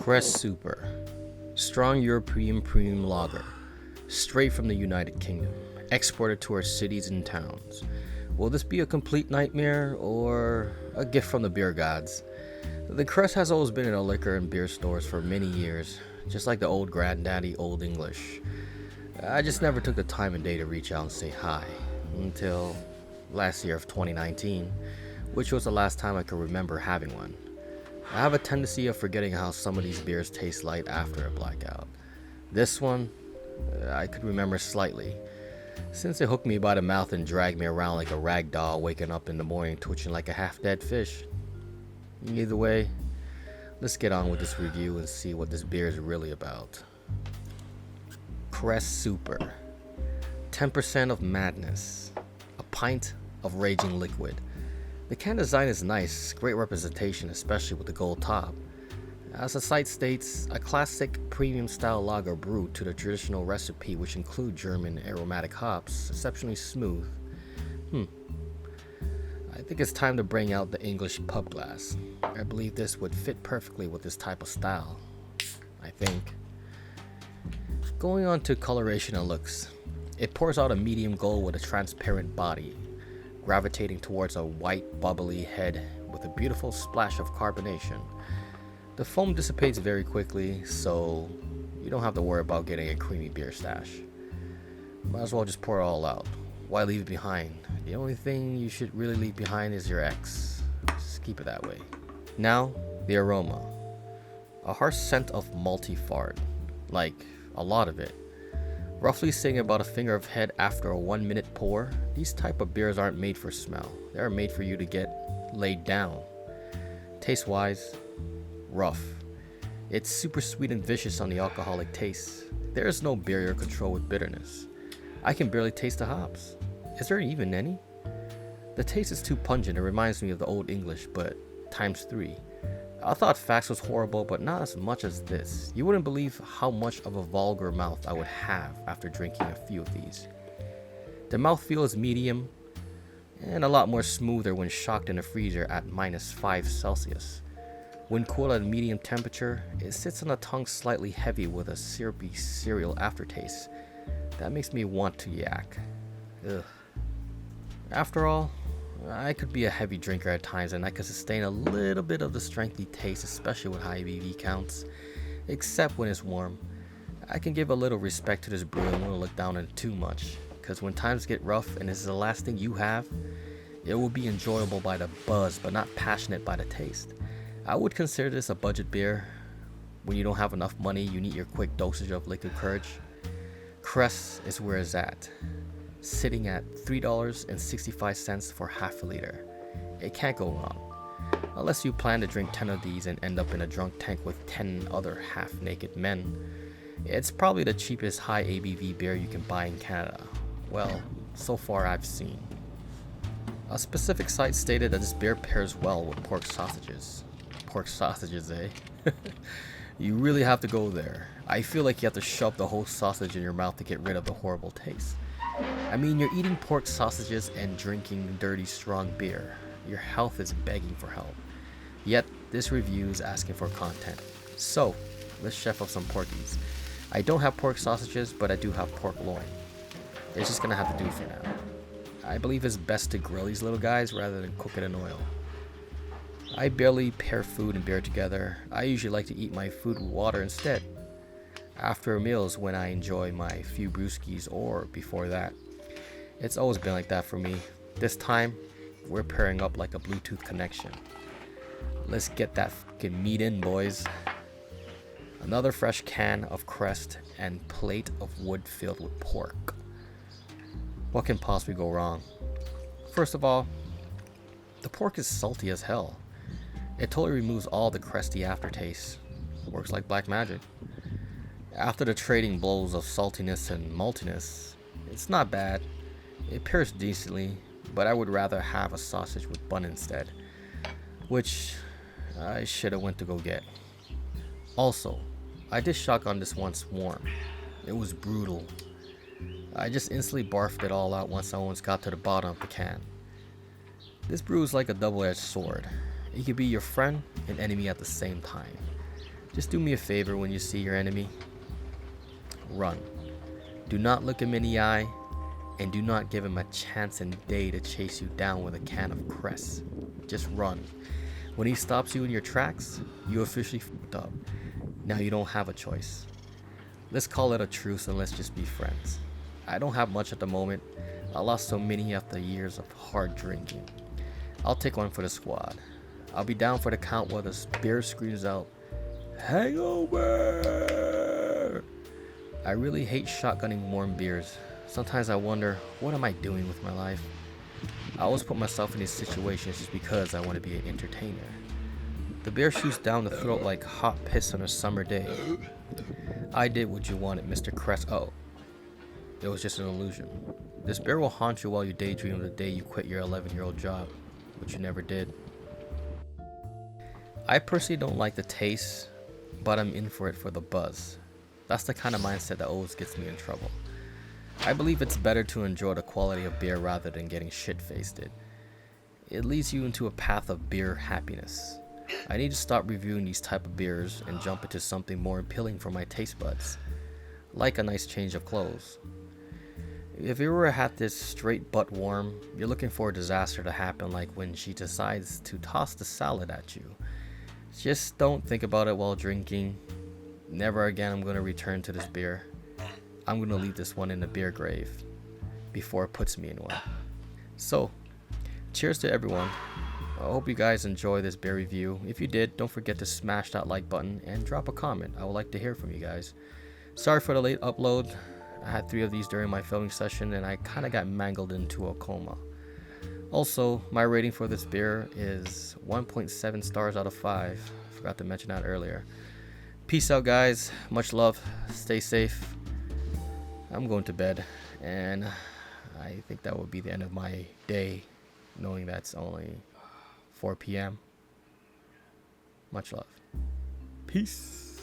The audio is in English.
Crest Super, strong European premium lager, straight from the United Kingdom, exported to our cities and towns. Will this be a complete nightmare or a gift from the beer gods? The Crest has always been in a liquor and beer stores for many years, just like the old granddaddy Old English. I just never took the time and day to reach out and say hi, until last year of 2019, which was the last time I could remember having one. I have a tendency of forgetting how some of these beers taste like after a blackout. This one, I could remember slightly, since it hooked me by the mouth and dragged me around like a rag doll waking up in the morning twitching like a half-dead fish. Either way, let's get on with this review and see what this beer is really about. Crest Super, 10% of madness, a pint of raging liquid. The can design is nice, great representation, especially with the gold top. As the site states, a classic premium style lager brewed to the traditional recipe, which include German aromatic hops, exceptionally smooth. I think it's time to bring out the English pub glass. I believe this would fit perfectly with this type of style, I think. Going on to coloration and looks, it pours out a medium gold with a transparent body, gravitating towards a white bubbly head with a beautiful splash of carbonation. The foam dissipates very quickly, so you don't have to worry about getting a creamy beer stash. Might as well just pour it all out. Why leave it behind? The only thing you should really leave behind is your ex. Just keep it that way. Now, the aroma. A harsh scent of malty fart. Like, a lot of it. Roughly saying about a finger of head after a 1 minute pour. These type of beers aren't made for smell. They are made for you to get laid down. Taste wise, rough. It's super sweet and vicious on the alcoholic taste. There is no barrier control with bitterness. I can barely taste the hops. Is there even any? The taste is too pungent. It reminds me of the Old English, but times 3. I thought Fax was horrible, but not as much as this. You wouldn't believe how much of a vulgar mouth I would have after drinking a few of these. The mouthfeel is medium and a lot more smoother when shocked in the freezer at -5°C. When cool at medium temperature, it sits on the tongue slightly heavy with a syrupy cereal aftertaste. That makes me want to yak. Ugh. After all, I could be a heavy drinker at times and I could sustain a little bit of the strengthy taste, especially with high ABV counts, except when it's warm. I can give a little respect to this brew and won't look down on it too much, because when times get rough and this is the last thing you have, it will be enjoyable by the buzz but not passionate by the taste. I would consider this a budget beer. When you don't have enough money, you need your quick dosage of liquid courage. Crest is where it's at, sitting at $3.65 for half a liter. It can't go wrong, unless you plan to drink 10 of these and end up in a drunk tank with 10 other half-naked men. It's probably the cheapest high ABV beer you can buy in Canada. Well, so far I've seen. A specific site stated that this beer pairs well with pork sausages. Pork sausages, eh? You really have to go there. I feel like you have to shove the whole sausage in your mouth to get rid of the horrible taste. I mean, you're eating pork sausages and drinking dirty, strong beer. Your health is begging for help. Yet, this review is asking for content. So, let's chef up some porkies. I don't have pork sausages, but I do have pork loin. It's just gonna have to do for now. I believe it's best to grill these little guys rather than cook it in oil. I barely pair food and beer together. I usually like to eat my food with water instead. After meals when I enjoy my few brewskis, or before that. It's always been like that for me. This time, we're pairing up like a Bluetooth connection. Let's get that fucking meat in, boys. Another fresh can of Crest and plate of wood filled with pork. What can possibly go wrong? First of all, the pork is salty as hell. It totally removes all the cresty aftertaste. Works like black magic. After the trading blows of saltiness and maltiness, it's not bad. It pairs decently, but I would rather have a sausage with bun instead, which I should have went to go get. Also, I did shotgun this once warm. It was brutal. I just instantly barfed it all out once I almost got to the bottom of the can. This brew is like a double-edged sword. It can be your friend and enemy at the same time. Just do me a favor when you see your enemy. Run. Do not look him in the eye, and do not give him a chance in day to chase you down with a can of Crest. Just run. When he stops you in your tracks, you officially fucked up. Now you don't have a choice. Let's call it a truce and let's just be friends. I don't have much at the moment. I lost so many after years of hard drinking. I'll take one for the squad. I'll be down for the count while the beer screams out, "Hangover!" I really hate shotgunning warm beers. Sometimes I wonder, what am I doing with my life? I always put myself in these situations just because I want to be an entertainer. The beer shoots down the throat like hot piss on a summer day. I did what you wanted, Mr. Crest. Oh, it was just an illusion. This beer will haunt you while you daydream of the day you quit your 11-year-old job, which you never did. I personally don't like the taste, but I'm in for it for the buzz. That's the kind of mindset that always gets me in trouble. I believe it's better to enjoy the quality of beer rather than getting shit-faced. It leads you into a path of beer happiness. I need to stop reviewing these type of beers and jump into something more appealing for my taste buds, like a nice change of clothes. If you ever had this straight butt warm, you're looking for a disaster to happen, like when she decides to toss the salad at you. Just don't think about it while drinking. Never again I'm going to return to this beer. I'm going to leave this one in the beer grave before it puts me in one. So, cheers to everyone. I hope you guys enjoy this beer review. If you did, don't forget to smash that like button and drop a comment. I would like to hear from you guys. Sorry for the late upload. I had 3 of these during my filming session and I kind of got mangled into a coma. Also, my rating for this beer is 1.7 stars out of 5. Forgot to mention that earlier. Peace out, guys. Much love. Stay safe. I'm going to bed, and I think that will be the end of my day, knowing that's only 4 p.m. Much love. Peace.